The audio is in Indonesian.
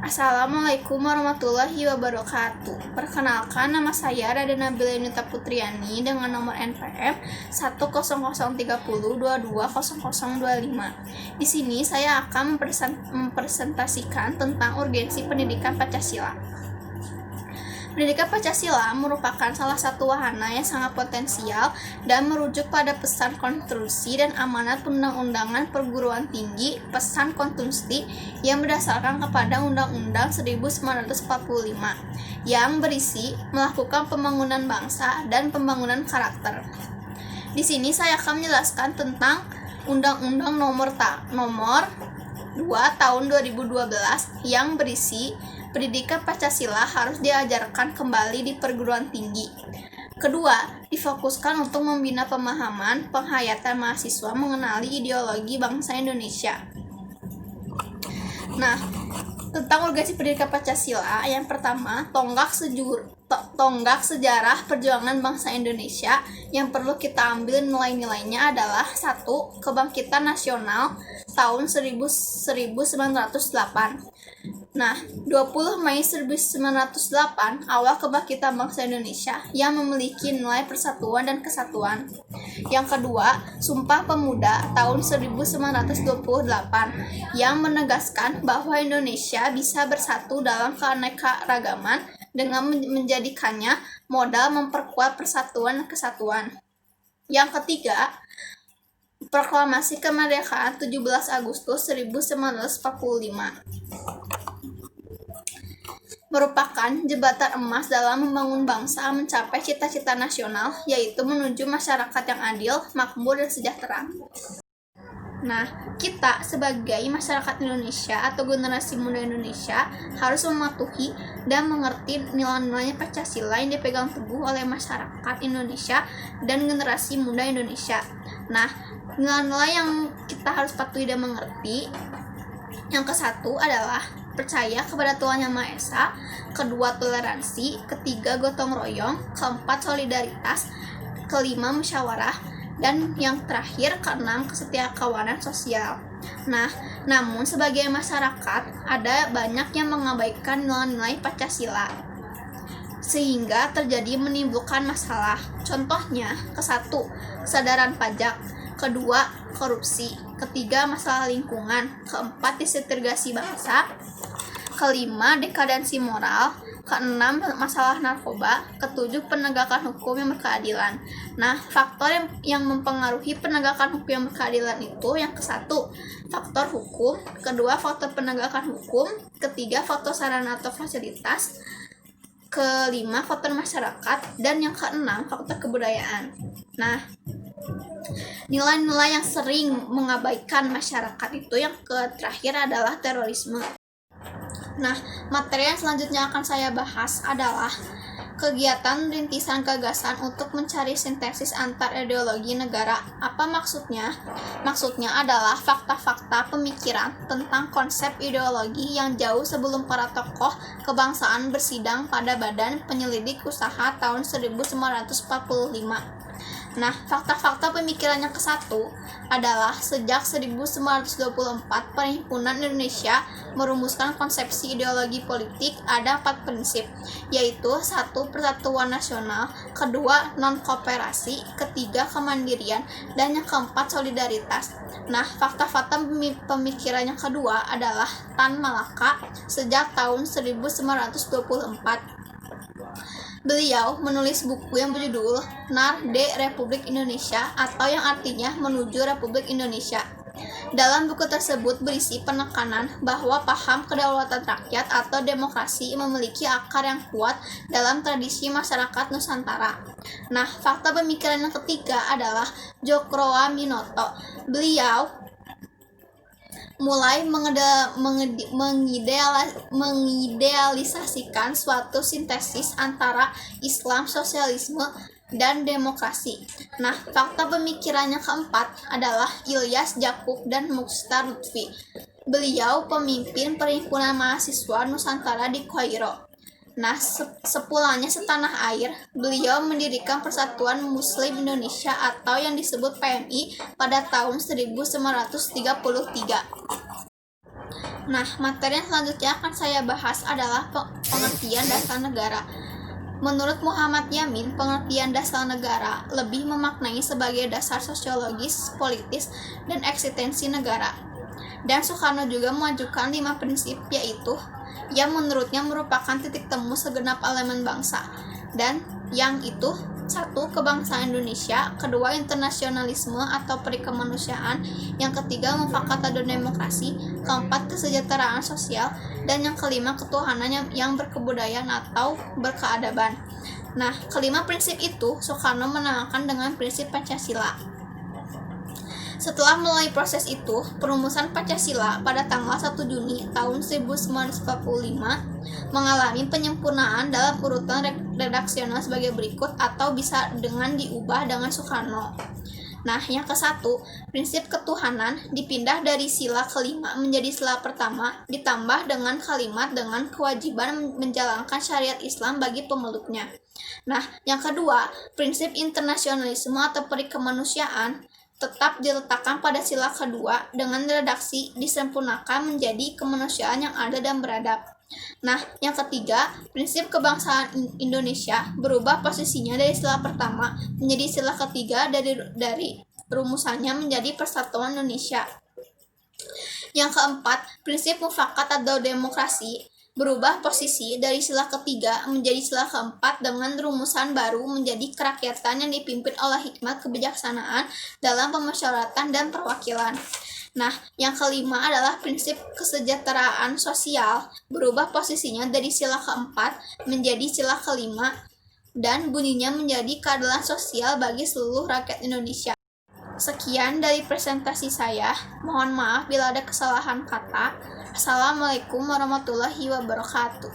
Assalamualaikum warahmatullahi wabarakatuh. Perkenalkan, nama saya Rada Nabila Yunita Putriani dengan nomor NPM 10030220025. Di sini saya akan mempresentasikan tentang urgensi pendidikan Pancasila. Pendidikan Pancasila merupakan salah satu wahana yang sangat potensial dan merujuk pada pesan konstitusi dan amanat Undang-Undangan Perguruan Tinggi, pesan konstitusi yang berdasarkan kepada Undang-Undang 1945 yang berisi melakukan pembangunan bangsa dan pembangunan karakter. Di sini saya akan menjelaskan tentang Undang-Undang nomor 2 tahun 2012 yang berisi pendidikan Pancasila harus diajarkan kembali di perguruan tinggi. Kedua, difokuskan untuk membina pemahaman penghayatan mahasiswa mengenali ideologi bangsa Indonesia. Nah, tentang urgensi pendidikan Pancasila, yang pertama, tonggak sejarah perjuangan bangsa Indonesia yang perlu kita ambil nilai-nilainya adalah 1. Kebangkitan nasional tahun 1908. Nah, 20 Mei 1908 awal kebangkitan bangsa Indonesia yang memiliki nilai persatuan dan kesatuan. Yang kedua, Sumpah Pemuda tahun 1928 yang menegaskan bahwa Indonesia bisa bersatu dalam keanekaragaman dengan menjadikannya modal memperkuat persatuan dan kesatuan. Yang ketiga, Proklamasi Kemerdekaan 17 Agustus 1945 merupakan jembatan emas dalam membangun bangsa mencapai cita-cita nasional, yaitu menuju masyarakat yang adil, makmur, dan sejahtera. Nah, kita sebagai masyarakat Indonesia atau generasi muda Indonesia harus mematuhi dan mengerti nilai-nilai Pancasila yang dipegang teguh oleh masyarakat Indonesia dan generasi muda Indonesia. Nah, nilai-nilai yang kita harus patuhi dan mengerti, yang ke-1 adalah percaya kepada Tuhan Yang Maha Esa, kedua toleransi, ketiga gotong royong, keempat solidaritas, kelima musyawarah, dan yang terakhir keenam kesetiakawanan sosial. Nah, namun sebagai masyarakat ada banyak yang mengabaikan nilai-nilai Pancasila sehingga terjadi menimbulkan masalah. Contohnya, ke-1 kesadaran pajak, kedua korupsi, ketiga masalah lingkungan, keempat disintegrasi bangsa, kelima dekadensi moral, keenam masalah narkoba, ketujuh penegakan hukum yang berkeadilan. Nah, faktor yang mempengaruhi penegakan hukum yang berkeadilan itu yang ke-1 faktor hukum, kedua faktor penegakan hukum, ketiga faktor sarana atau fasilitas, kelima faktor masyarakat, dan yang keenam faktor kebudayaan. Nah, nilai-nilai yang sering mengabaikan masyarakat itu yang terakhir adalah terorisme. Nah, materi yang selanjutnya akan saya bahas adalah kegiatan rintisan gagasan untuk mencari sintesis antar ideologi negara. Apa maksudnya? Maksudnya adalah fakta-fakta pemikiran tentang konsep ideologi yang jauh sebelum para tokoh kebangsaan bersidang pada Badan Penyelidik Usaha tahun 1945. Nah, fakta-fakta pemikiran yang ke-1 adalah sejak 1924 Perhimpunan Indonesia merumuskan konsepsi ideologi politik ada 4 prinsip, yaitu 1. Persatuan nasional, kedua non-kooperasi, ketiga kemandirian, dan yang keempat solidaritas. Nah, fakta-fakta pemikiran yang kedua adalah Tan Malaka sejak tahun 1924. Beliau menulis buku yang berjudul Nar de Republik Indonesia atau yang artinya Menuju Republik Indonesia. Dalam buku tersebut berisi penekanan bahwa paham kedaulatan rakyat atau demokrasi memiliki akar yang kuat dalam tradisi masyarakat Nusantara. Nah, fakta pemikiran yang ketiga adalah Djokroaminoto. Beliau mulai mengidealisasikan suatu sintesis antara Islam, sosialisme, dan demokrasi. Nah, fakta pemikiran yang keempat adalah Ilyas Jakub dan Mukhtar Lutfi. Beliau pemimpin Perhimpunan Mahasiswa Nusantara di Kairo. Nah, sepulangnya setanah air, beliau mendirikan Persatuan Muslim Indonesia atau yang disebut PMI pada tahun 1933. Nah, materi yang selanjutnya akan saya bahas adalah pengertian dasar negara. Menurut Muhammad Yamin, pengertian dasar negara lebih memaknai sebagai dasar sosiologis, politis, dan eksistensi negara. Dan Soekarno juga mengajukan 5 prinsip, yaitu yang menurutnya merupakan titik temu segenap elemen bangsa. Dan yang itu: 1. Kebangsaan Indonesia, 2. Internasionalisme atau perikemanusiaan, yang ketiga mufakat dan demokrasi, 4. Kesejahteraan sosial, dan yang kelima ketuhanan yang berkebudayaan atau berkeadaban. Nah, kelima prinsip itu Soekarno menamakan dengan prinsip Pancasila. Setelah melalui proses itu, perumusan Pancasila pada tanggal 1 Juni tahun 1945 mengalami penyempurnaan dalam urutan redaksional sebagai berikut, atau bisa dengan diubah dengan Soekarno. Nah, yang ke-1, prinsip ketuhanan dipindah dari sila kelima menjadi sila pertama, ditambah dengan kalimat dengan kewajiban menjalankan syariat Islam bagi pemeluknya. Nah, yang kedua, prinsip internasionalisme atau perikemanusiaan tetap diletakkan pada sila kedua dengan redaksi disempurnakan menjadi kemanusiaan yang adil dan beradab. Nah, yang ketiga, prinsip kebangsaan Indonesia berubah posisinya dari sila pertama menjadi sila ketiga dari rumusannya menjadi Persatuan Indonesia. Yang keempat, prinsip mufakat atau demokrasi berubah posisi dari sila ketiga menjadi sila keempat dengan rumusan baru menjadi kerakyatan yang dipimpin oleh hikmat kebijaksanaan dalam pemusyawaratan dan perwakilan. Nah, yang kelima adalah prinsip kesejahteraan sosial berubah posisinya dari sila keempat menjadi sila kelima dan bunyinya menjadi keadilan sosial bagi seluruh rakyat Indonesia. Sekian dari presentasi saya. Mohon maaf bila ada kesalahan kata. Assalamualaikum warahmatullahi wabarakatuh.